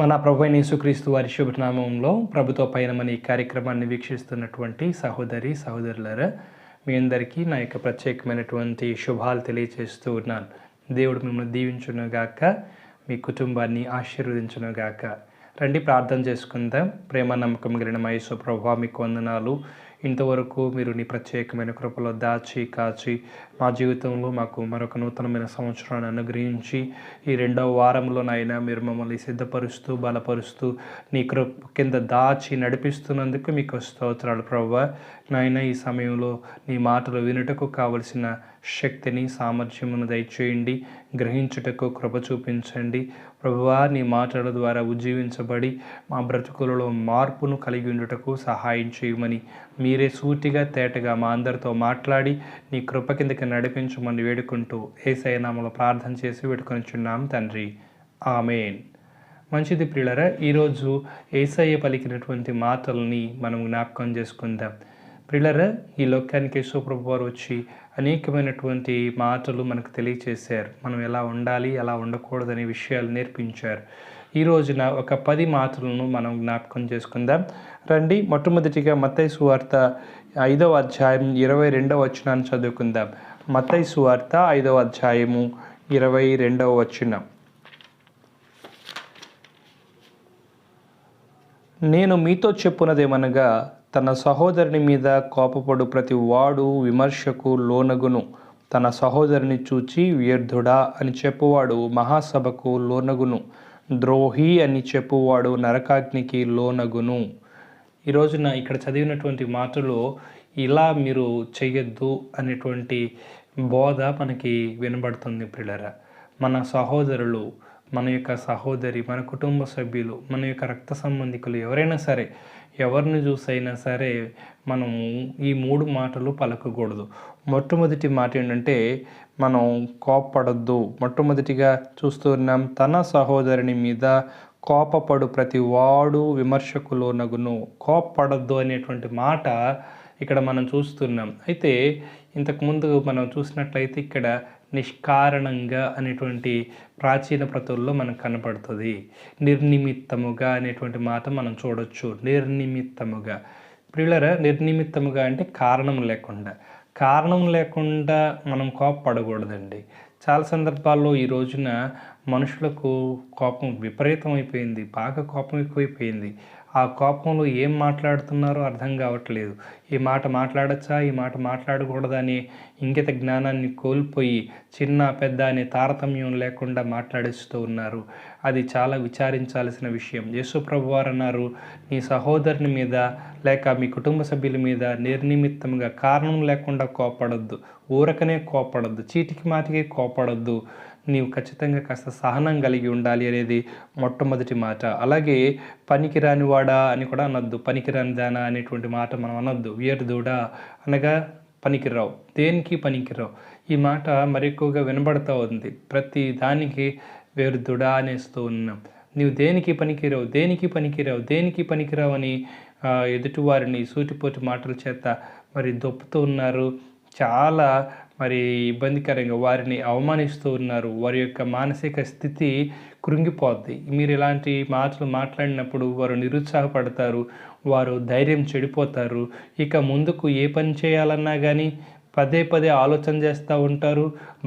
మన ప్రభువైన యేసుక్రీస్తు వారి శుభనామంలో ప్రభుతో పయనమనే ఈ కార్యక్రమాన్ని వీక్షిస్తున్నటువంటి సహోదరులారా, మీ అందరికీ నా యొక్క ప్రత్యేకమైనటువంటి శుభాలు తెలియజేస్తూ ఉన్నాను. దేవుడు మిమ్మల్ని దీవించునుగాక, మీ కుటుంబాన్ని ఆశీర్వదించునుగాక. రండి ప్రార్థన చేసుకుందాం. ప్రేమ నమ్మకం కలిగిన మా యేసు ప్రభువా, మీకు వందనాలు. ఇంతవరకు మీరు నీ ప్రత్యేకమైన కృపలో దాచి కాచి మా జీవితంలో మాకు మరొక నూతనమైన సంవత్సరాన్ని అనుగ్రహించి ఈ రెండవ వారంలోనైనా మీరు మమ్మల్ని సిద్ధపరుస్తూ బలపరుస్తూ నీ కృప కింద దాచి నడిపిస్తున్నందుకు మీకు స్తోత్రాలు ప్రభువా. నాయన, ఈ సమయంలో నీ మాటలు వినుటకు కావలసిన శక్తిని సామర్థ్యమును దయచేయండి, గ్రహించుటకు కృప చూపించండి ప్రభువా. నీ మాటల ద్వారా ఉజ్జీవించబడి మా బ్రతుకులలో మార్పును కలిగి ఉండుటకు సహాయం చేయమని మీరే సూటిగా తేటగా మా అందరితో మాట్లాడి నీ కృప కిందకి నడిపించమని వేడుకుంటూ యేసయ్య నామములో ప్రార్థన చేసి వేడుకొనిచున్నాం తండ్రి, ఆమేన్. మంచిది ప్రియులారా, ఈరోజు యేసయ్య పలికినటువంటి మాటల్ని మనం జ్ఞాపకం చేసుకుందాం. ప్రియులారా, ఈ లోకానికి యేసు ప్రభువు వారు వచ్చి అనేకమైనటువంటి మాటలు మనకు తెలియచేశారు. మనం ఎలా ఉండాలి, ఎలా ఉండకూడదనే విషయాలు నేర్పించారు. ఈ రోజున ఒక 10 మాటలను మనం జ్ఞాపకం చేసుకుందాం. రండి, మొట్టమొదటిగా మత్తయి సువార్త 5వ అధ్యాయం 22వ వచనాన్ని చదువుకుందాం. మత్తయి సువార్త 5వ అధ్యాయము 22వ వచనం. నేను మీతో చెప్పున్నదేమనగా, తన సహోదరుని మీద కోపపడు ప్రతి వాడు విమర్శకు లోనగును, తన సహోదరుని చూచి వ్యర్థుడా అని చెప్పువాడు మహాసభకు లోనగును, ద్రోహి అని చెప్పువాడు నరకాగ్నికి లోనగును. ఈ రోజున ఇక్కడ చదివినటువంటి మాటలు ఇలా మీరు చెయ్యొద్దు అనేటువంటి బోధ మనకి వినబడుతుంది ప్రియులారా. మన సహోదరులు, మన యొక్క సహోదరి, మన కుటుంబ సభ్యులు, మన యొక్క రక్త సంబంధికులు ఎవరైనా సరే, ఎవరిని చూసైనా సరే మనము ఈ 3 మాటలు పలకకూడదు. మొట్టమొదటి మాట ఏంటంటే, మనం కోప్పడద్దు. మొట్టమొదటిగా చూస్తున్నాం, తన సహోదరుని మీద కోపపడు ప్రతి వాడు విమర్శకు లోనగును. కోప్పడద్దు అనేటువంటి మాట ఇక్కడ మనం చూస్తున్నాం. అయితే ఇంతకుముందు మనం చూసినట్లయితే ఇక్కడ నిష్కారణంగా అనేటువంటి ప్రాచీన ప్రతుల్లో మనకు కనపడుతుంది. నిర్నిమిత్తముగా అనేటువంటి మాట మనం చూడొచ్చు. నిర్నిమిత్తముగా ప్రియులారా, నిర్నిమిత్తముగా అంటే కారణం లేకుండా. కారణం లేకుండా మనం కోపపడకూడదండి. చాలా సందర్భాల్లో ఈ రోజున మనుషులకు కోపం విపరీతం అయిపోయింది, బాగా కోపం ఎక్కువైపోయింది. ఆ కోపంలో ఏం మాట్లాడుతున్నారో అర్థం కావట్లేదు. ఈ మాట మాట్లాడచ్చా, ఈ మాట మాట్లాడకూడదా అని ఇంగిత జ్ఞానాన్ని కోల్పోయి చిన్న పెద్ద అనే తారతమ్యం లేకుండా మాట్లాడిస్తూ ఉన్నారు. అది చాలా విచారించాల్సిన విషయం. యేసు ప్రభువారు అన్నారు, నీ సహోదరుని మీద లేక మీ కుటుంబ సభ్యుల మీద నిర్నిమిత్తంగా కారణం లేకుండా కోపడద్దు, ఊరకనే కోపడద్దు, చీటికి మాటికి కోపడద్దు. నీవు ఖచ్చితంగా కాస్త సహనం కలిగి ఉండాలి అనేది మొట్టమొదటి మాట. అలాగే పనికిరాని వాడా అని కూడా అనొద్దు. పనికిరాని దానా అనేటువంటి మాట మనం అనొద్దు. వ్యర్థుడా అనగా పనికిరావు, దేనికి పనికిరావు. ఈ మాట మరి ఎక్కువగా వినబడుతూ ఉంది. ప్రతి దానికి వ్యర్థుడా అనేస్తూ ఉన్నాం. నీవు దేనికి పనికిరావు, దేనికి పనికిరావు, దేనికి పనికిరావు అని ఎదుటివారిని సూటిపోటి మాటల చేత మరి దొప్పుతూ ఉన్నారు. చాలా మరి ఇబ్బందికరంగా వారిని అవమానిస్తూ ఉన్నారు. వారి యొక్క మానసిక స్థితి కృంగిపోద్ది. మీరు ఇలాంటి మాటలు మాట్లాడినప్పుడు వారు నిరుత్సాహపడతారు, వారు ధైర్యం చెడిపోతారు. ఇక ముందుకు ఏ పని చేయాలన్నా కానీ పదే పదే ఆలోచన చేస్తూ ఉంటారు,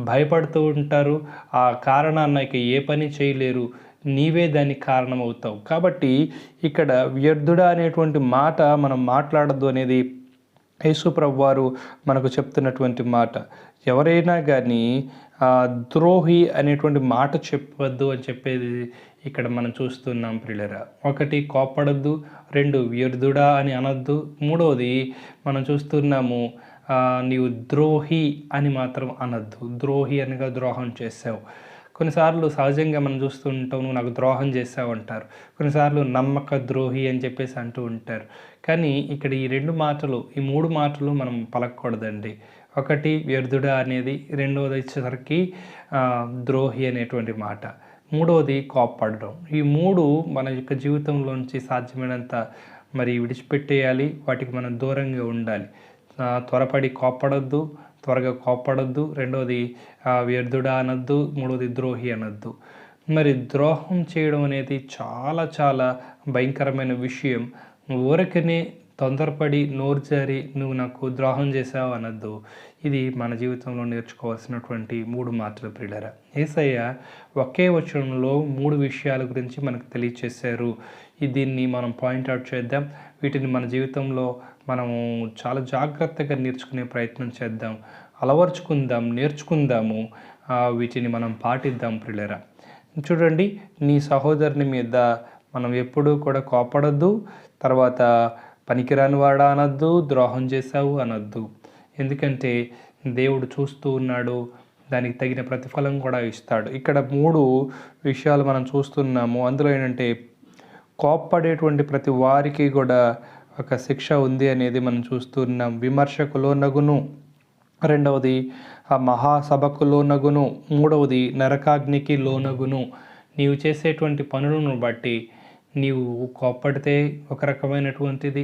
భయపడుతూ ఉంటారు. ఆ కారణాన్ని ఇక ఏ పని చేయలేరు, నీవే దానికి కారణమవుతావు. కాబట్టి ఇక్కడ వ్యర్థుడా అనేటువంటి మాట మనం మాట్లాడద్దు అనేది యేసు ప్రభువారు మనకు చెప్తున్నటువంటి మాట. ఎవరైనా కానీ ద్రోహి అనేటువంటి మాట చెప్పవద్దు అని చెప్పేది ఇక్కడ మనం చూస్తున్నాం ప్రియులారా. 1 కోపడద్దు, 2 వ్యర్థుడా అని అనొద్దు, 3వది మనం చూస్తున్నాము నీవు ద్రోహి అని మాత్రం అనొద్దు. ద్రోహి అనగా ద్రోహం చేసావు. కొన్నిసార్లు సహజంగా మనం చూస్తూ ఉంటాం, నువ్వు నాకు ద్రోహం చేసావు అంటారు. కొన్నిసార్లు నమ్మక ద్రోహి అని చెప్పేసి అంటూ ఉంటారు. కానీ ఇక్కడ ఈ 2 మాటలు, ఈ 3 మాటలు మనం పలకూడదండి. 1 వ్యర్థుడా అనేది, 2వది వచ్చేసరికి ద్రోహి అనేటువంటి మాట, 3వది కోప్పడడం. ఈ 3 మన యొక్క జీవితంలోంచి సాధ్యమైనంత మరి విడిచిపెట్టేయాలి. వాటికి మనం దూరంగా ఉండాలి. త్వరపడి కోప్పడొద్దు, త్వరగా కోప్పడొద్దు. 2వది వ్యర్థుడా అనొద్దు, 3వది ద్రోహి అనొద్దు. మరి ద్రోహం చేయడం అనేది చాలా చాలా భయంకరమైన విషయం. ఊరకనే తొందరపడి నోరు జారి నువ్వు నాకు ద్రోహం చేశావు అనొద్దు. ఇది మన జీవితంలో నేర్చుకోవాల్సినటువంటి 3 మాటలు ప్రియులారా. యేసయ్య ఒకే వచనంలో 3 విషయాల గురించి మనకు తెలియచేశారు. దీన్ని మనం పాయింట్అవుట్ చేద్దాం. వీటిని మన జీవితంలో మనము చాలా జాగ్రత్తగా నేర్చుకునే ప్రయత్నం చేద్దాం, అలవర్చుకుందాం, నేర్చుకుందాము. వీటిని మనం పాటిద్దాం ప్రియులారా. చూడండి, నీ సహోదరుని మీద మనం ఎప్పుడూ కూడా కోపడద్దు. తర్వాత పనికిరాని వాడా అనొద్దు, ద్రోహం చేశావు అనొద్దు. ఎందుకంటే దేవుడు చూస్తూ ఉన్నాడు, దానికి తగిన ప్రతిఫలం కూడా ఇస్తాడు. ఇక్కడ 3 విషయాలు మనం చూస్తున్నాము. అందులో ఏంటంటే కోప్పడేటువంటి ప్రతి వారికి కూడా ఒక శిక్ష ఉంది అనేది మనం చూస్తున్నాం. విమర్శకు లోనగును, రెండవది ఆ మహాసభకు లోనగును, మూడవది నరకాగ్నికి లోనగును. నీవు చేసేటువంటి పనులను బట్టి నీవు కోప్పడితే ఒక రకమైనటువంటిది,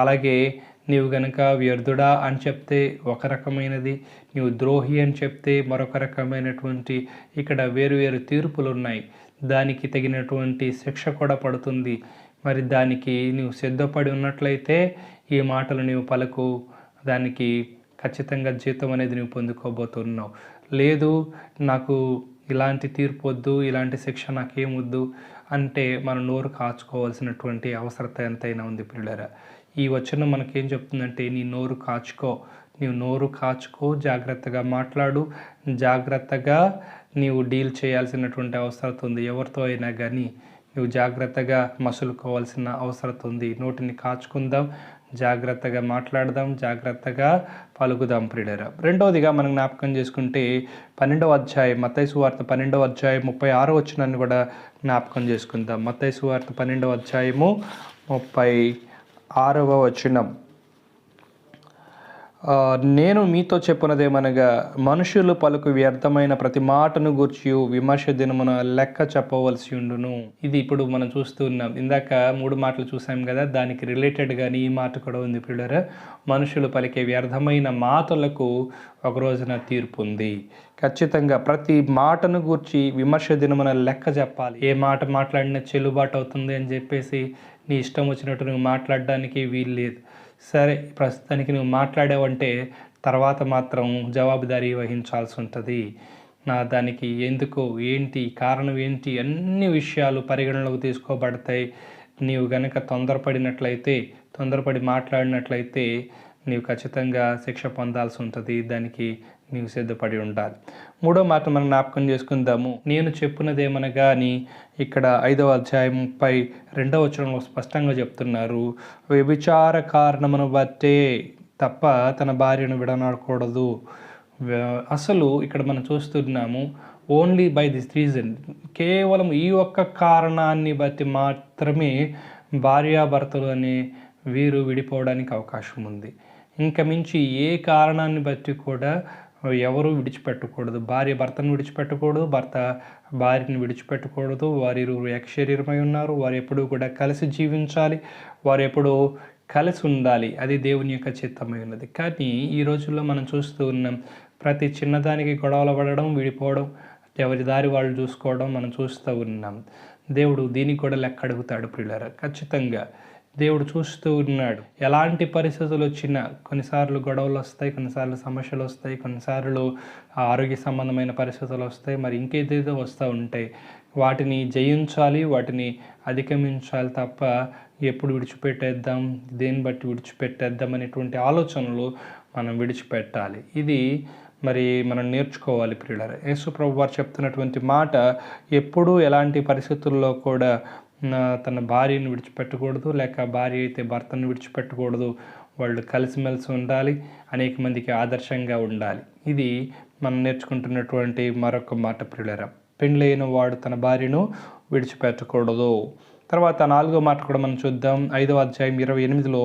అలాగే నీవు గనక వ్యర్థుడా అని చెప్తే ఒక రకమైనది, నీవు ద్రోహి అని చెప్తే మరొక రకమైనటువంటి, ఇక్కడ వేరు తీర్పులు ఉన్నాయి. దానికి తగినటువంటి శిక్ష కూడా పడుతుంది. మరి దానికి నీవు సిద్ధపడి ఉన్నట్లయితే ఈ మాటలు నీవు పలుకు, దానికి ఖచ్చితంగా జీతం అనేది నువ్వు పొందుకోబోతున్నావు. లేదు, నాకు ఇలాంటి తీర్పు వద్దు, ఇలాంటి శిక్ష నాకేమొద్దు అంటే మనం నోరు కాచుకోవాల్సినటువంటి అవసరత ఎంతైనా ఉంది ప్రియులారా. ఈ వచనం మనకేం చెప్తుందంటే నీ నోరు కాచుకో, నీవు నోరు కాచుకో, జాగ్రత్తగా మాట్లాడు, జాగ్రత్తగా నీవు డీల్ చేయాల్సినటువంటి అవసరం ఉంది. ఎవరితో అయినా కానీ నువ్వు జాగ్రత్తగా మసులుకోవాల్సిన అవసరం ఉంది. నోటిని కాచుకుందాం, జాగ్రత్తగా మాట్లాడదాం, జాగ్రత్తగా పలుకుదాం ప్రియులారా. రెండవదిగా మనం జ్ఞాపకం చేసుకుంటే 12వ అధ్యాయం, మత్తయి సువార్త 12వ అధ్యాయం 36వ వచనాన్ని కూడా జ్ఞాపకం చేసుకుందాం. మత్తయి సువార్త 12వ అధ్యాయము 36వ వచనం. నేను మీతో చెప్పునదేమనగా మనుషులు పలుకు వ్యర్థమైన ప్రతి మాటను గూర్చి విమర్శ దినమున లెక్క చెప్పవలసి ఉండును. ఇది ఇప్పుడు మనం చూస్తున్నాం. ఇందాక 3 మాటలు చూసాం కదా, దానికి రిలేటెడ్గాని ఈ మాట కూడా ఉంది ప్రియులారా. మనుషులు పలికే వ్యర్థమైన మాటలకు ఒక రోజున తీర్పు ఉంది. ఖచ్చితంగా ప్రతి మాటను గూర్చి విమర్శ దినమున లెక్క చెప్పాలి. ఏ మాట మాట్లాడినా చెల్లుబాటు అవుతుంది అని చెప్పేసి నీ ఇష్టం వచ్చినట్టు నువ్వు మాట్లాడడానికి వీలు లేదు. సరే, ప్రస్తుతానికి నువ్వు మాట్లాడావంటే తర్వాత మాత్రం జవాబుదారీ వహించాల్సి ఉంటుంది. దానికి ఎందుకు, ఏంటి, కారణం ఏంటి, అన్ని విషయాలు పరిగణలోకి తీసుకోబడతాయి. నీవు గనక తొందరపడి మాట్లాడినట్లయితే నీవు ఖచ్చితంగా శిక్ష పొందాల్సి ఉంటుంది. దానికి నీవు సిద్ధపడి ఉండాలి. 3వ మాట మనం జ్ఞాపకం చేసుకుందాము. నేను చెప్పున్నదేమనగా అని ఇక్కడ 5వ అధ్యాయం 32వ వచనంలో స్పష్టంగా చెప్తున్నారు. వ్యభిచార కారణమును బట్టే తప్ప తన భార్యను విడనాడకూడదు. అసలు ఇక్కడ మనం చూస్తున్నాము, ఓన్లీ బై దిస్ రీజన్, కేవలం ఈ ఒక్క కారణాన్ని బట్టి మాత్రమే భార్యాభర్తలు అనే వీరు విడిపోవడానికి అవకాశం ఉంది. ఇంకా మించి ఏ కారణాన్ని బట్టి కూడా ఎవరు విడిచిపెట్టకూడదు. భార్య భర్తను విడిచిపెట్టకూడదు, భర్త భార్యను విడిచిపెట్టకూడదు. వారిరువురు ఏక శరీరమై ఉన్నారు. వారు ఎప్పుడూ కూడా కలిసి జీవించాలి, వారు ఎప్పుడూ కలిసి ఉండాలి. అది దేవుని యొక్క చిత్తమై ఉన్నది. కానీ ఈ రోజుల్లో మనం చూస్తూ ఉన్నాం, ప్రతి చిన్నదానికి గొడవలు పడడం, విడిపోవడం, ఎవరి దారి వాళ్ళు చూసుకోవడం మనం చూస్తూ ఉన్నాం. దేవుడు దీనికి కూడా లెక్క అడుగుతాడు ప్రియులారా. ఖచ్చితంగా దేవుడు చూస్తూ ఉన్నాడు. ఎలాంటి పరిస్థితులు వచ్చినా, కొన్నిసార్లు గొడవలు వస్తాయి, కొన్నిసార్లు సమస్యలు వస్తాయి, కొన్నిసార్లు ఆరోగ్య సంబంధమైన పరిస్థితులు వస్తాయి, మరి ఇంకేదేదో వస్తూ ఉంటాయి. వాటిని జయించాలి, వాటిని అధిగమించాలి తప్ప ఎప్పుడు విడిచిపెట్టేద్దాం, దేన్ని బట్టి విడిచిపెట్టేద్దాం అనేటువంటి ఆలోచనలు మనం విడిచిపెట్టాలి. ఇది మరి మనం నేర్చుకోవాలి ప్రియులారా. యేసు ప్రభు వారు చెప్తున్నటువంటి మాట, ఎప్పుడూ ఎలాంటి పరిస్థితుల్లో కూడా తన భార్యను విడిచిపెట్టకూడదు, లేక భార్య అయితే భర్తను విడిచిపెట్టకూడదు. వాళ్ళు కలిసిమెలిసి ఉండాలి, అనేక మందికి ఆదర్శంగా ఉండాలి. ఇది మనం నేర్చుకుంటున్నటువంటి మరొక మాట ప్రియులారా. పెండ్లైన వాడు తన భార్యను విడిచిపెట్టకూడదు. తర్వాత 4వ మాట కూడా మనం చూద్దాం. 5వ అధ్యాయం 28లో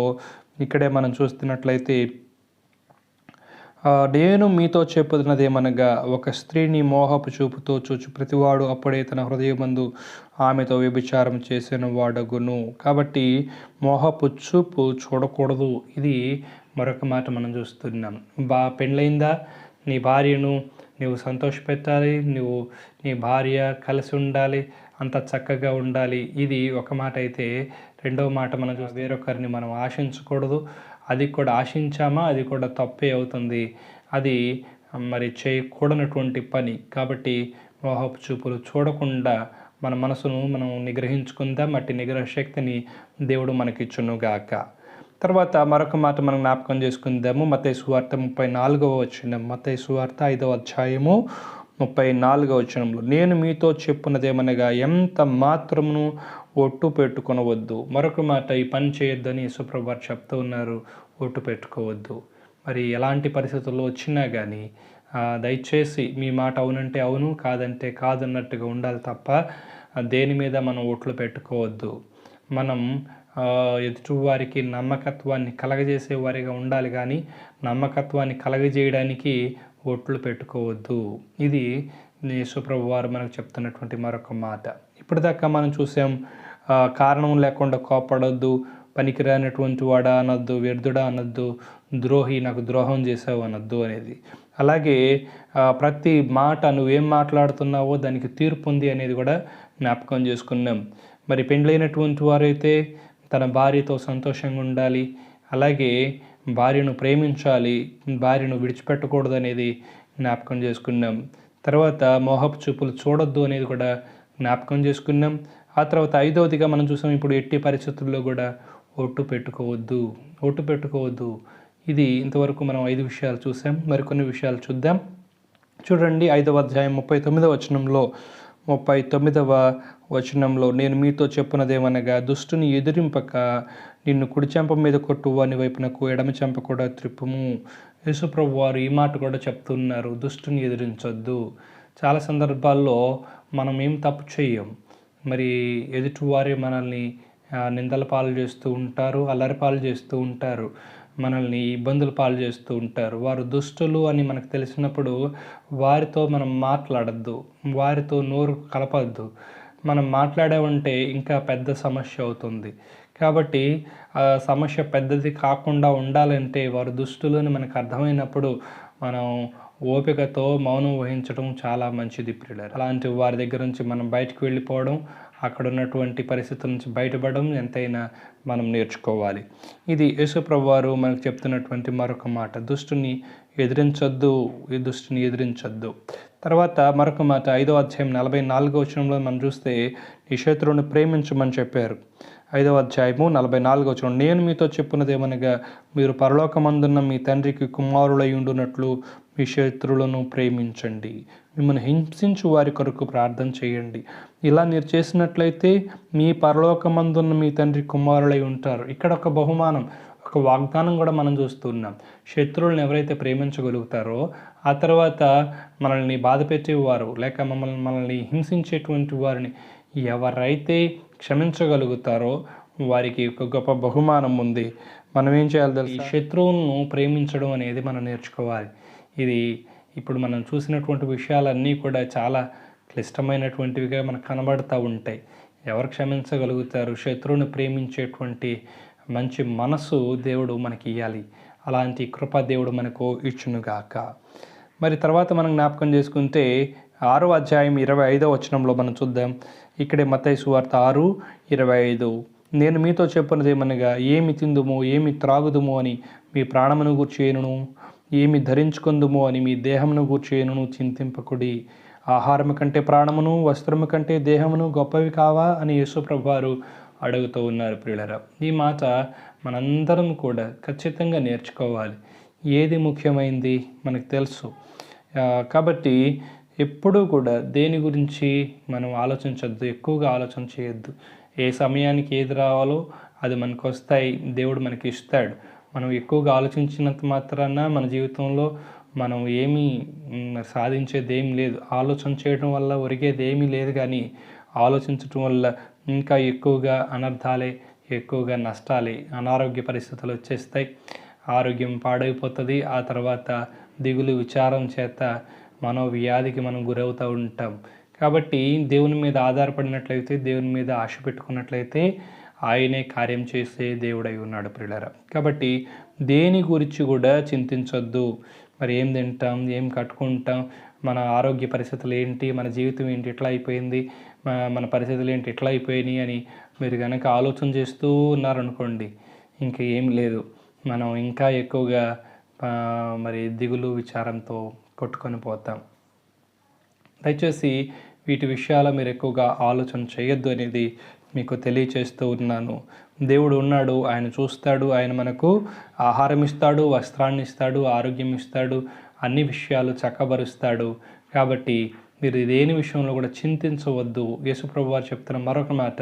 ఇక్కడే మనం చూస్తున్నట్లయితే, నేను మీతో చెప్పుతున్నదేమనగా ఒక స్త్రీని మోహపు చూపుతో చూచు ప్రతివాడు అప్పుడే తన హృదయమందు ఆమెతో వ్యభిచారం చేసిన వాడగును. కాబట్టి మోహపు చూపు చూడకూడదు. ఇది మరొక మాట మనం చూస్తున్నాం. పెళ్ళయిందా, నీ భార్యను నువ్వు సంతోషపెట్టాలి, నువ్వు నీ భార్య కలిసి ఉండాలి, అంత చక్కగా ఉండాలి. ఇది ఒక మాట అయితే, రెండవ మాట మనం వేరొకరిని మనం ఆశించకూడదు. అది కూడా ఆశించామా అది కూడా తప్పే అవుతుంది. అది మరి చేయకూడనటువంటి పని. కాబట్టి మోహపు చూపులు చూడకుండా మన మనసును మనం నిగ్రహించుకుందాం. అట్టి నిగ్రహ శక్తిని దేవుడు మనకిచ్చునుగాక. తర్వాత మరొక మాట మనం జ్ఞాపకం చేసుకుందాము. మత్తయి సువార్త 34వ వచనం. మత్తయి సువార్త 5వ అధ్యాయము 34వ వచనంలో, నేను మీతో చెప్పున్నదేమనగా ఎంత మాత్రమును ఒట్టు పెట్టుకొనవద్దు. మరొక మాట, ఈ పని చేయొద్దని యేసుప్రభువు వారు చెప్తూ ఉన్నారు. ఒట్టు పెట్టుకోవద్దు. మరి ఎలాంటి పరిస్థితుల్లో వచ్చినా కానీ దయచేసి మీ మాట అవునంటే అవును, కాదంటే కాదన్నట్టుగా ఉండాలి తప్ప దేని మీద మనం ఒట్లు పెట్టుకోవద్దు. మనం ఎదుటివారికి నమ్మకత్వాన్ని కలగజేసే వారిగా ఉండాలి, కానీ నమ్మకత్వాన్ని కలగజేయడానికి ఒట్లు పెట్టుకోవద్దు. ఇది యేసుప్రభువు వారు మనకు చెప్తున్నటువంటి మరొక మాట. ఇప్పటిదాకా మనం చూసాం, కారణం లేకుండా కోపడొద్దు, పనికిరానటువంటి వాడా అనొద్దు, వ్యర్థుడా అనొద్దు, ద్రోహి నాకు ద్రోహం చేసావు అనొద్దు అనేది. అలాగే ప్రతి మాట నువ్వేం మాట్లాడుతున్నావో దానికి తీర్పు ఉంది అనేది కూడా జ్ఞాపకం చేసుకున్నాం. మరి పెండ్లైనటువంటి వారైతే తన భార్యతో సంతోషంగా ఉండాలి, అలాగే భార్యను ప్రేమించాలి, భార్యను విడిచిపెట్టకూడదు అనేది జ్ఞాపకం చేసుకున్నాం. తర్వాత మోహపు చూపులు చూడొద్దు అనేది కూడా జ్ఞాపకం చేసుకున్నాం. ఆ తర్వాత 5వదిగా మనం చూసాం, ఇప్పుడు ఎట్టి పరిస్థితుల్లో కూడా ఒట్టు పెట్టుకోవద్దు. ఇది ఇంతవరకు మనం 5 విషయాలు చూసాం. మరికొన్ని విషయాలు చూద్దాం. చూడండి, 5వ అధ్యాయం 39వ వచనంలో, నేను మీతో చెప్పున్నదేమనగా దుష్టుని ఎదిరింపక నిన్ను కుడి చెంప మీద కొట్టు వాని వైపునకు ఎడమ చెంప కూడా త్రిప్పుము. యేసుప్రభు వారు ఈ మాట కూడా చెప్తున్నారు, దుష్టుని ఎదిరించొద్దు. చాలా సందర్భాల్లో మనం ఏం తప్పు చేయం, మరి ఎదుటివారే మనల్ని నిందల పాలు చేస్తూ ఉంటారు, అల్లరి పాలు చేస్తూ ఉంటారు, మనల్ని ఇబ్బందుల పాలు చేస్తూ ఉంటారు. వారు దుష్టులు అని మనకు తెలిసినప్పుడు వారితో మనం మాట్లాడద్దు, వారితో నోరు కలపద్దు. మనం మాట్లాడామంటే ఇంకా పెద్ద సమస్య అవుతుంది. కాబట్టి సమస్య పెద్దది కాకుండా ఉండాలంటే వారు దుష్టులు అని మనకు అర్థమైనప్పుడు మనం ఓపికతో మౌనం వహించడం చాలా మంచిది ప్రియులారా. అలాంటి వారి దగ్గర నుంచి మనం బయటకు వెళ్ళిపోవడం, అక్కడ ఉన్నటువంటి పరిస్థితుల నుంచి బయటపడడం ఎంతైనా మనం నేర్చుకోవాలి. ఇది యేసుప్రభు వారు మనకు చెప్తున్నటువంటి మరొక మాట, దుష్టుని ఎదిరించొద్దు. తర్వాత మరొక మాట, 5వ అధ్యాయం 44వ వచనంలో మనం చూస్తే, నీ శత్రువుని ప్రేమించమని చెప్పారు. 5వ అధ్యాయము 44వ వచనం, నేను మీతో చెప్పున్నదేమనగా మీరు పరలోకమందున్న మీ తండ్రికి కుమారులై ఉండునట్లు మీ శత్రువులను ప్రేమించండి, మిమ్మల్ని హింసించు వారి కొరకు ప్రార్థన చేయండి. ఇలా మీరు చేసినట్లయితే మీ పరలోకమందున్న మీ తండ్రి కుమారులై ఉంటారు. ఇక్కడ ఒక బహుమానం, ఒక వాగ్దానం కూడా మనం చూస్తున్నాం. శత్రువులను ఎవరైతే ప్రేమించగలుగుతారో, ఆ తర్వాత మనల్ని బాధ పెట్టేవారు లేక మనల్ని హింసించేటువంటి వారిని ఎవరైతే క్షమించగలుగుతారో వారికి ఒక గొప్ప బహుమానం ఉంది. మనం ఏం చేయాలి తెలుసు, ఈ శత్రువులను ప్రేమించడం అనేది మనం నేర్చుకోవాలి. ఇది ఇప్పుడు మనం చూసినటువంటి విషయాలన్నీ కూడా చాలా క్లిష్టమైనటువంటివిగా మనకు కనబడుతూ ఉంటాయి. ఎవరు క్షమించగలుగుతారు? శత్రువుని ప్రేమించేటువంటి మంచి మనసు దేవుడు మనకి ఇవ్వాలి. అలాంటి కృప దేవుడు మనకు ఇచ్చునుగాక. మరి తర్వాత మనం జ్ఞాపకం చేసుకుంటే 6వ అధ్యాయం 25వ వచనంలో మనం చూద్దాం. ఇక్కడే మత్తయి సువార్త 6:25, నేను మీతో చెప్పున్నదేమనగా ఏమి తిందుమో ఏమి త్రాగుదుమో అని మీ ప్రాణమును గూర్చేయను, ఏమి ధరించుకుందుమో అని మీ దేహమును గూర్చేయను చింతింపకుడి. ఆహారము కంటే ప్రాణమును, వస్త్రము కంటే దేహమును గొప్పవి కావా అని యేసుప్రభు వారు అడుగుతూ ఉన్నారు ప్రియులారా. ఈ మాట మనందరం కూడా ఖచ్చితంగా నేర్చుకోవాలి. ఏది ముఖ్యమైంది మనకు తెలుసు. కాబట్టి ఎప్పుడూ కూడా దేని గురించి మనం ఆలోచించొద్దు, ఎక్కువగా ఆలోచన చేయొద్దు. ఏ సమయానికి ఏది రావాలో అది మనకు వస్తాయి, దేవుడు మనకి ఇస్తాడు. మనం ఎక్కువగా ఆలోచించినంత మాత్రాన మన జీవితంలో మనం ఏమీ సాధించేది ఏమీ లేదు. ఆలోచన చేయడం వల్ల ఒరిగేది ఏమీ లేదు, కానీ ఆలోచించడం వల్ల ఇంకా ఎక్కువగా అనర్థాలే, ఎక్కువగా నష్టాలే, అనారోగ్య పరిస్థితులు వచ్చేస్తాయి, ఆరోగ్యం పాడైపోతుంది. ఆ తర్వాత దిగులు విచారం చేత మనోవ్యాధికి మనం గురవుతూ ఉంటాం. కాబట్టి దేవుని మీద ఆధారపడినట్లయితే, దేవుని మీద ఆశ పెట్టుకున్నట్లయితే ఆయనే కార్యం చేసే దేవుడై ఉన్నాడు ప్రియులారా. కాబట్టి దేని గురించి కూడా చింతించొద్దు. మరి ఏం తింటాం, ఏం కట్టుకుంటాం, మన ఆరోగ్య పరిస్థితులు ఏంటి, మన జీవితం ఏంటి, ఎట్లా అయిపోయింది, మన పరిస్థితులు ఏంటి, ఎట్లా అయిపోయినాయి అని మీరు కనుక ఆలోచన చేస్తూ ఉన్నారనుకోండి, ఇంకా ఏం లేదు, మనం ఇంకా ఎక్కువగా మరి దిగులు విచారంతో కొట్టుకొని పోతాం. దయచేసి వీటి విషయాలు మీరు ఎక్కువగా ఆలోచన చేయొద్దు అనేది మీకు తెలియచేస్తూ ఉన్నాను. దేవుడు ఉన్నాడు, ఆయన చూస్తాడు, ఆయన మనకు ఆహారం ఇస్తాడు, వస్త్రాన్ని ఇస్తాడు, ఆరోగ్యం ఇస్తాడు, అన్ని విషయాలు చక్కబరుస్తాడు. కాబట్టి మీరు దేని విషయంలో కూడా చింతించవద్దు. యేసుప్రభు వారు చెప్తున్న మరొక మాట,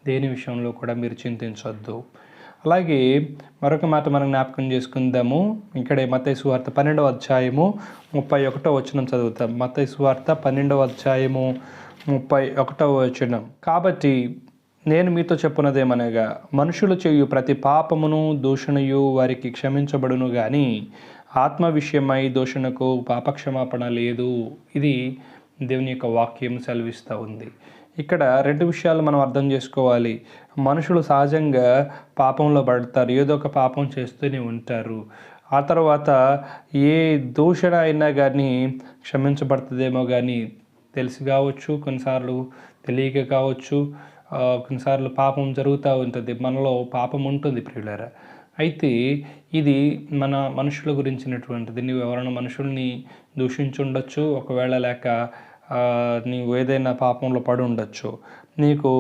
దేని విషయంలో కూడా మీరు చింతించవద్దు. అలాగే మరొక మాట మనం జ్ఞాపకం చేసుకుందాము. ఇక్కడే మత్తయి సువార్త 12వ అధ్యాయము 31వ వచనం చదువుతాం. మత్తయి సువార్త 12వ అధ్యాయము 31వ వచనం. కాబట్టి నేను మీతో చెప్పున్నదేమనగా, మనుషులు చేయు ప్రతి పాపమును దూషణయు వారికి క్షమించబడును గాని ఆత్మ విషయమై దూషణకు పాపక్షమాపణ లేదు. ఇది దేవుని యొక్క వాక్యం సెలవిస్తూ ఉంది. ఇక్కడ రెండు విషయాలు మనం అర్థం చేసుకోవాలి. మనుషులు సహజంగా పాపంలో పడతారు, ఏదో ఒక పాపం చేస్తూనే ఉంటారు. ఆ తర్వాత ఏ దూషణ అయినా కానీ క్షమించబడుతుందేమో కానీ తెలిసి కావచ్చు, కొన్నిసార్లు తెలియక కావచ్చు, కొన్నిసార్లు పాపం జరుగుతూ ఉంటుంది, మనలో పాపం ఉంటుంది ప్రియులారా. అయితే ఇది మన మనుషుల గురించినటువంటిది. నువ్వు ఎవరైనా మనుషుల్ని దూషించుండొచ్చు, ఒకవేళ లేక నీవు ఏదైనా పాపంలో పడి ఉండొచ్చు, నీకు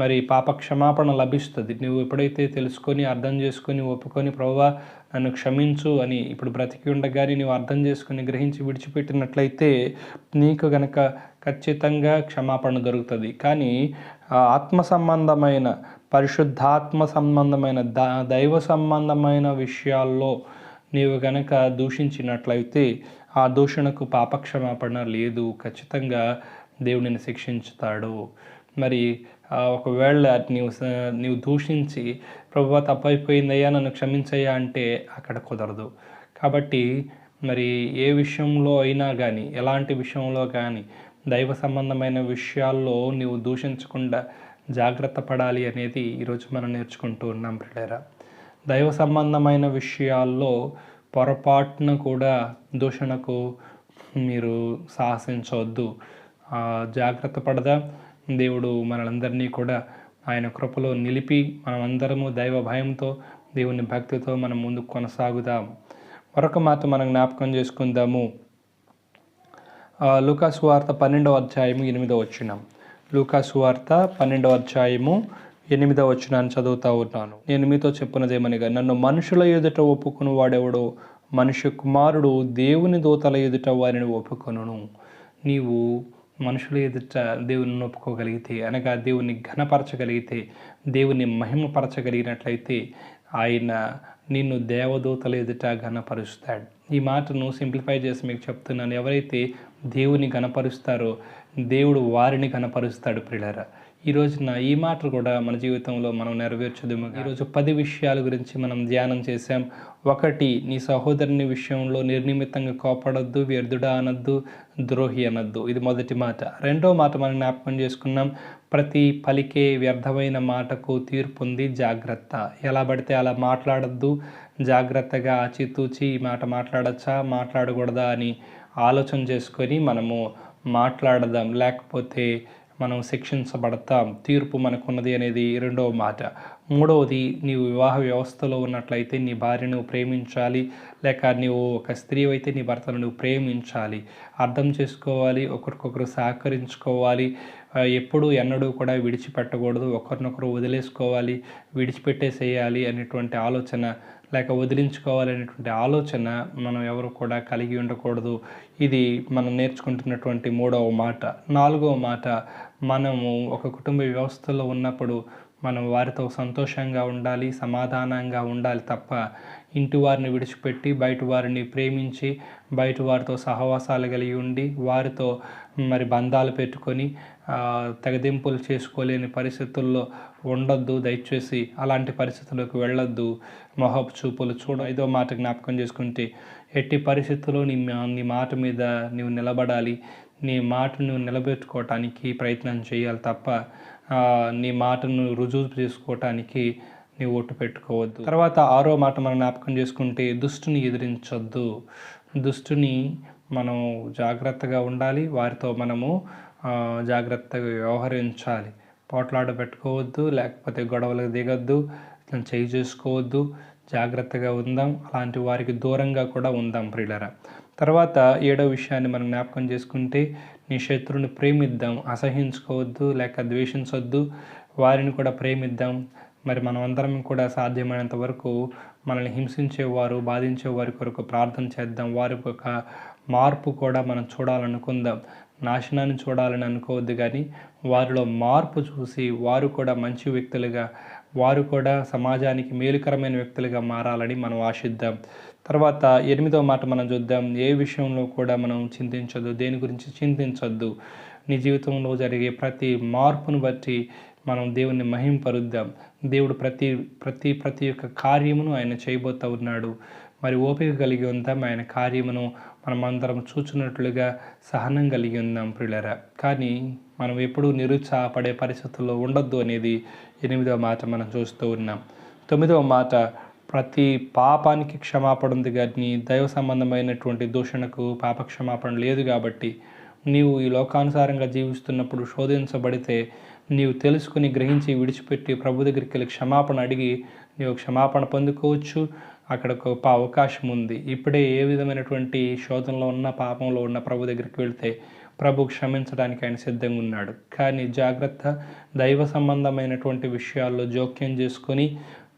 మరి పాప క్షమాపణ లభిస్తుంది. నువ్వు ఎప్పుడైతే తెలుసుకొని అర్థం చేసుకొని ఒప్పుకొని ప్రభువా నన్ను క్షమించు అని ఇప్పుడు బ్రతికి ఉండగానే నువ్వు అర్థం చేసుకుని గ్రహించి విడిచిపెట్టినట్లయితే నీకు గనక ఖచ్చితంగా క్షమాపణ దొరుకుతుంది. కానీ ఆత్మ సంబంధమైన, పరిశుద్ధాత్మ సంబంధమైన, దైవ సంబంధమైన విషయాల్లో నీవు గనక దూషించినట్లయితే ఆ దూషణకు పాపక్షమాపణ లేదు. ఖచ్చితంగా దేవుడిని శిక్షించుతాడు. మరి ఒకవేళ నీవు దూషించి ప్రభువా తప్పైపోయిందయ్యా నన్ను క్షమించయ్యా అంటే అక్కడ కుదరదు. కాబట్టి మరి ఏ విషయంలో అయినా కానీ, ఎలాంటి విషయంలో కానీ దైవ సంబంధమైన విషయాల్లో నీవు దూషించకుండా జాగ్రత్త పడాలి అనేది ఈరోజు మనం నేర్చుకుంటూ ఉన్నాం ప్రియులారా. దైవ సంబంధమైన విషయాల్లో పొరపాటున కూడా దూషణకు మీరు సాహసించవద్దు. జాగ్రత్త పడదా దేవుడు మనలందరినీ కూడా ఆయన కృపలో నిలిపి మనమందరము దైవ భయంతో, దేవుని భక్తితో మనం ముందుకు కొనసాగుదాం. మరొక మాట మనం జ్ఞాపకం చేసుకుందాము. లూకా సువార్త 12వ అధ్యాయము 8వ వచనం. లూకా సువార్త 12వ అధ్యాయము 8వ వచనాన్ని చదువుతూ ఉన్నాను. నేను మీతో చెప్పున్నదేమనగా, నన్ను మనుషుల ఎదుట ఒప్పుకుని వాడెవడో మనుష్య కుమారుడు దేవుని దూతల ఎదుట వారిని ఒప్పుకొనును. నీవు మనుషుల ఎదుట దేవుని ఒప్పుకోగలిగితే, అనగా దేవుని ఘనపరచగలిగితే, దేవుని మహిమపరచగలిగినట్లయితే ఆయన నిన్ను దేవదూతల ఎదుట ఘనపరుస్తాడు. ఈ మాటను సింప్లిఫై చేసి మీకు చెప్తున్నాను. ఎవరైతే దేవుని ఘనపరుస్తారో దేవుడు వారిని ఘనపరుస్తాడు ప్రియులారా. ఈ రోజున ఈ మాట కూడా మన జీవితంలో మనం నెరవేర్చుదాము. ఈరోజు 10 విషయాల గురించి మనం ధ్యానం చేశాం. 1, నీ సహోదరుని విషయంలో నిర్నిమిత్తంగా కోపడొద్దు, వ్యర్థుడా అనొద్దు, ద్రోహి అనొద్దు. ఇది మొదటి మాట. రెండో మాట మనం జ్ఞాపకం చేసుకున్నాం, ప్రతి పలికే వ్యర్థమైన మాటకు తీర్పు ఉంది, జాగ్రత్త. ఎలా పడితే అలా మాట్లాడొద్దు, జాగ్రత్తగా ఆచితూచి ఈ మాట మాట్లాడచ్చా మాట్లాడకూడదా అని ఆలోచన చేసుకొని మనము మాట్లాడదాం, లేకపోతే మనం శిక్షించబడతాం. తీర్పు మనకున్నది అనేది రెండవ మాట. మూడవది, నీవు వివాహ వ్యవస్థలో ఉన్నట్లయితే నీ భార్యను ప్రేమించాలి, లేక నీవు ఒక స్త్రీ అయితే నీ భర్తను నువ్వు ప్రేమించాలి, అర్థం చేసుకోవాలి, ఒకరికొకరు సహకరించుకోవాలి, ఎప్పుడూ ఎన్నడూ కూడా విడిచిపెట్టకూడదు, ఒకరినొకరు వదిలేసుకోవాలి, విడిచిపెట్టేసేయాలి అనేటువంటి ఆలోచన, లేక వదిలించుకోవాలనేటువంటి ఆలోచన మనం ఎవరు కూడా కలిగి ఉండకూడదు. ఇది మనం నేర్చుకుంటున్నటువంటి 3వ మాట. 4వ మాట, మనము ఒక కుటుంబ వ్యవస్థలో ఉన్నప్పుడు మనం వారితో సంతోషంగా ఉండాలి, సమాధానంగా ఉండాలి తప్ప ఇంటి వారిని విడిచిపెట్టి బయట వారిని ప్రేమించి బయట వారితో సహవాసాలు కలిగి ఉండి వారితో మరి బంధాలు పెట్టుకొని తెగదింపులు చేసుకోలేని పరిస్థితుల్లో ఉండొద్దు. దయచేసి అలాంటి పరిస్థితుల్లోకి వెళ్ళొద్దు. మొహపు చూపులు చూడ. 5వ మాట జ్ఞాపకం చేసుకుంటే, ఎట్టి పరిస్థితుల్లో నీ మాట మీద నీవు నిలబడాలి, నీ మాటను నిలబెట్టుకోవటానికి ప్రయత్నం చేయాలి తప్ప నీ మాటను రుజువు చేసుకోవటానికి నీవు ఒట్టు పెట్టుకోవద్దు. తర్వాత 6వ మాట మనం జ్ఞాపకం చేసుకుంటే, దుష్టుని ఎదిరించొద్దు. దుష్టుని మనం జాగ్రత్తగా ఉండాలి. వారితో మనము జాగ్రత్తగా వ్యవహరించాలి. పోట్లాట పెట్టుకోవద్దు, లేకపోతే గొడవలకు దిగొద్దు, చేయి చేసుకోవద్దు. జాగ్రత్తగా ఉందాం. అలాంటి వారికి దూరంగా కూడా ఉందాం ప్రియులారా. తర్వాత 7వ విషయాన్ని మనం జ్ఞాపకం చేసుకుంటే, నీ శత్రువుని ప్రేమిద్దాం, అసహించుకోవద్దు లేక ద్వేషించొద్దు, వారిని కూడా ప్రేమిద్దాం. మరి మనం అందరం కూడా సాధ్యమైనంత వరకు మనల్ని హింసించేవారు, బాధించేవారి కొరకు ప్రార్థన చేద్దాం. వారి యొక్క మార్పు కూడా మనం చూడాలనుకుందాం. నాశనాన్ని చూడాలని అనుకోవద్దు, కానీ వారిలో మార్పు చూసి వారు కూడా మంచి వ్యక్తులుగా, వారు కూడా సమాజానికి మేలుకరమైన వ్యక్తులుగా మారాలని మనం ఆశిద్దాం. తర్వాత 8వ మాట మనం చూద్దాం. ఏ విషయంలో కూడా మనం చింతించొద్దు, దేని గురించి చింతించొద్దు. నీ జీవితంలో జరిగే ప్రతి మార్పును బట్టి మనం దేవుణ్ణి మహింపరుద్దాం. దేవుడు ప్రతి ఒక్క కార్యమును ఆయన చేయబోతూ ఉన్నాడు. మరి ఓపిక కలిగి ఉందాం. ఆయన కార్యమును మనమందరం చూచున్నట్లుగా సహనం కలిగి ఉందాం ప్రియులారా. కానీ మనం ఎప్పుడూ నిరుత్సాహపడే పరిస్థితుల్లో ఉండొద్దు అనేది 8వ మాట మనం చూస్తూ ఉన్నాం. 9వ మాట, ప్రతి పాపానికి క్షమాపణ ఉంది, కానీ దైవ సంబంధమైనటువంటి దూషణకు పాప క్షమాపణ లేదు. కాబట్టి నీవు ఈ లోకానుసారంగా జీవిస్తున్నప్పుడు శోధించబడితే నీవు తెలుసుకుని గ్రహించి విడిచిపెట్టి ప్రభు దగ్గరికి వెళ్ళి క్షమాపణ అడిగి నీవు క్షమాపణ పొందుకోవచ్చు. అక్కడ గొప్ప అవకాశం ఉంది. ఇప్పుడే ఏ విధమైనటువంటి శోధనలో ఉన్న, పాపంలో ఉన్న ప్రభు దగ్గరికి వెళ్తే ప్రభు క్షమించడానికి ఆయన సిద్ధంగా ఉన్నాడు. కానీ జాగ్రత్త, దైవ సంబంధమైనటువంటి విషయాల్లో జోక్యం చేసుకొని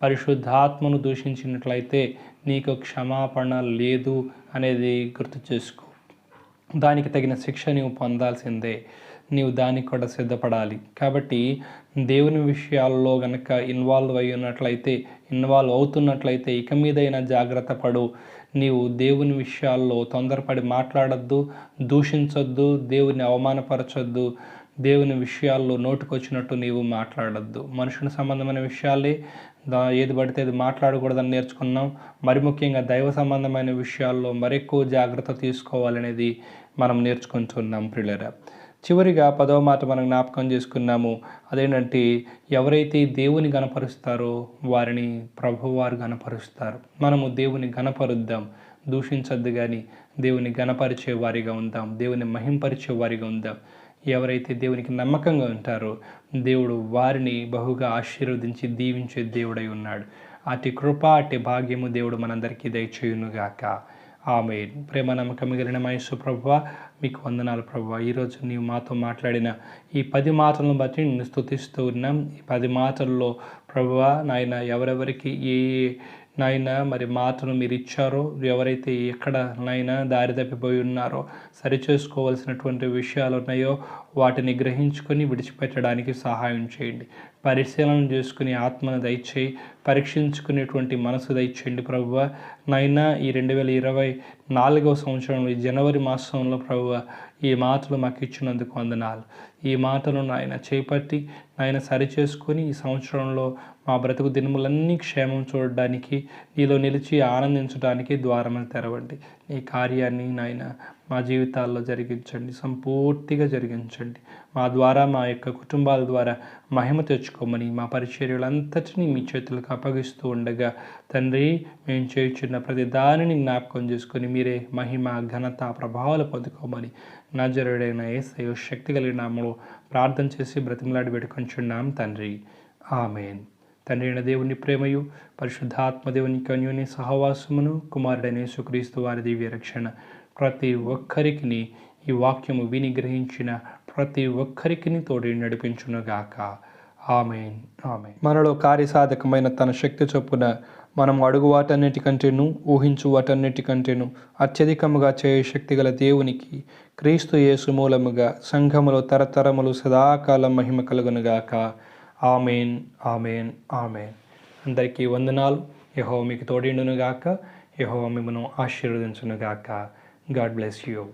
పరిశుద్ధాత్మను దూషించినట్లయితే నీకు క్షమాపణ లేదు అనేది గుర్తు చేసుకో. దానికి తగిన శిక్ష నీవు పొందాల్సిందే. నీవు దానికి కూడా సిద్ధపడాలి. కాబట్టి దేవుని విషయాల్లో గనక ఇన్వాల్వ్ అవుతున్నట్లయితే ఇక మీదైనా జాగ్రత్త పడు. నీవు దేవుని విషయాల్లో తొందరపడి మాట్లాడొద్దు, దూషించొద్దు, దేవుని అవమానపరచొద్దు. దేవుని విషయాల్లో నోటుకొచ్చినట్టు నీవు మాట్లాడొద్దు. మనుషుని సంబంధమైన విషయాలే ఏది పడితే అది మాట్లాడకూడదని నేర్చుకున్నాం. మరి ముఖ్యంగా దైవ సంబంధమైన విషయాల్లో మరెక్కువ జాగ్రత్త తీసుకోవాలనేది మనం నేర్చుకుంటున్నాం ప్రియులారా. చివరిగా 10వ మాట మనం జ్ఞాపకం చేసుకున్నాము. అదేంటంటే, ఎవరైతే దేవుని గణపరుస్తారో వారిని ప్రభువారు గణపరుస్తారు. మనము దేవుని గణపరుద్దాం, దూషించద్దు, కానీ దేవుని గణపరిచే వారిగా ఉందాం, దేవుని మహింపరిచే వారిగా ఉందాం. ఎవరైతే దేవునికి నమ్మకంగా ఉంటారో దేవుడు వారిని బహుగా ఆశీర్వదించి దీవించే దేవుడై ఉన్నాడు. అటు కృప, అటు భాగ్యము దేవుడు మనందరికీ దయచేయునుగాక. ఆమేన్. ప్రేమ నమ్మకం కలిగిన మా యేసు ప్రభువా, మీకు వందనాలు ప్రభువా. ఈరోజు నీవు మాతో మాట్లాడిన ఈ 10 మాటలను బట్టి నిన్ను స్తుతిస్తూ ఉన్నాం. ఈ 10 మాటల్లో ప్రభువా నాయన, ఎవరెవరికి ఏ నాయన మరి మాటను మీరు ఇచ్చారో, ఎవరైతే ఎక్కడ నాయన దారి తప్పిపోయి ఉన్నారో, సరిచేసుకోవాల్సినటువంటి విషయాలు ఉన్నాయో వాటిని గ్రహించుకొని విడిచిపెట్టడానికి సహాయం చేయండి. పరిశీలన చేసుకుని ఆత్మను దయచేయి, పరీక్షించుకునేటువంటి మనసు దయచేయండి ప్రభువా. నాయన ఈ 2024వ సంవత్సరంలో ఈ జనవరి మాసంలో ప్రభువా ఈ మాటలు మాకు ఇచ్చినందుకు వందనాలు. ఈ మాటలు నాయన చేపట్టి నాయన సరిచేసుకొని ఈ సంవత్సరంలో మా బ్రతుకు దినములన్నీ క్షేమం చూడడానికి, నీలో నిలిచి ఆనందించడానికి ద్వారములు తెరవండి. ఈ కార్యాన్ని నాయన మా జీవితాల్లో జరిగించండి, సంపూర్తిగా జరిగించండి. మా ద్వారా, మా యొక్క కుటుంబాల ద్వారా మహిమ తెచ్చుకోమని మా పరిచర్యలంతటినీ మీ చేతులకు అప్పగిస్తూ ఉండగా తండ్రి, మేము చేయుచున్న ప్రతి దానిని జ్ఞాపకం చేసుకొని మీరే మహిమ, ఘనత, ప్రభావాలు పొందుకోమని నజరేయుడైన యేసయ్య శక్తి కలిగిన నామములో ప్రార్థన చేసి బ్రతిమలాడి వేడుకొంచున్నాం తండ్రి. ఆమేన్. తండ్రి అయిన దేవుని ప్రేమయు, పరిశుద్ధాత్మ దేవుని అన్యోన్య సహవాసమును, కుమారుడైన యేసుక్రీస్తు వారి దివ్య రక్షణ ప్రతి ఒక్కరికి ఈ వాక్యము విని గ్రహించిన ప్రతి ఒక్కరికి తోడి నడిపించునుగాక. ఆమేన్. ఆమేన్. మనలో కార్యసాధకమైన తన శక్తి చొప్పున మనం అడుగు వాటన్నిటికంటేను, ఊహించు వాటన్నిటికంటేను అత్యధికముగా చేయ శక్తి గల దేవునికి క్రీస్తు యేసు మూలముగా సంఘములో తరతరములు సదాకాలం మహిమ కలుగునుగాక. ఆమేన్. ఆమేన్. ఆమేన్. అందరికీ వందనాలు. యెహోవా మీకు తోడిండునుగాక. యెహోవా మిమ్మును ఆశీర్వదించునుగాక. God bless you.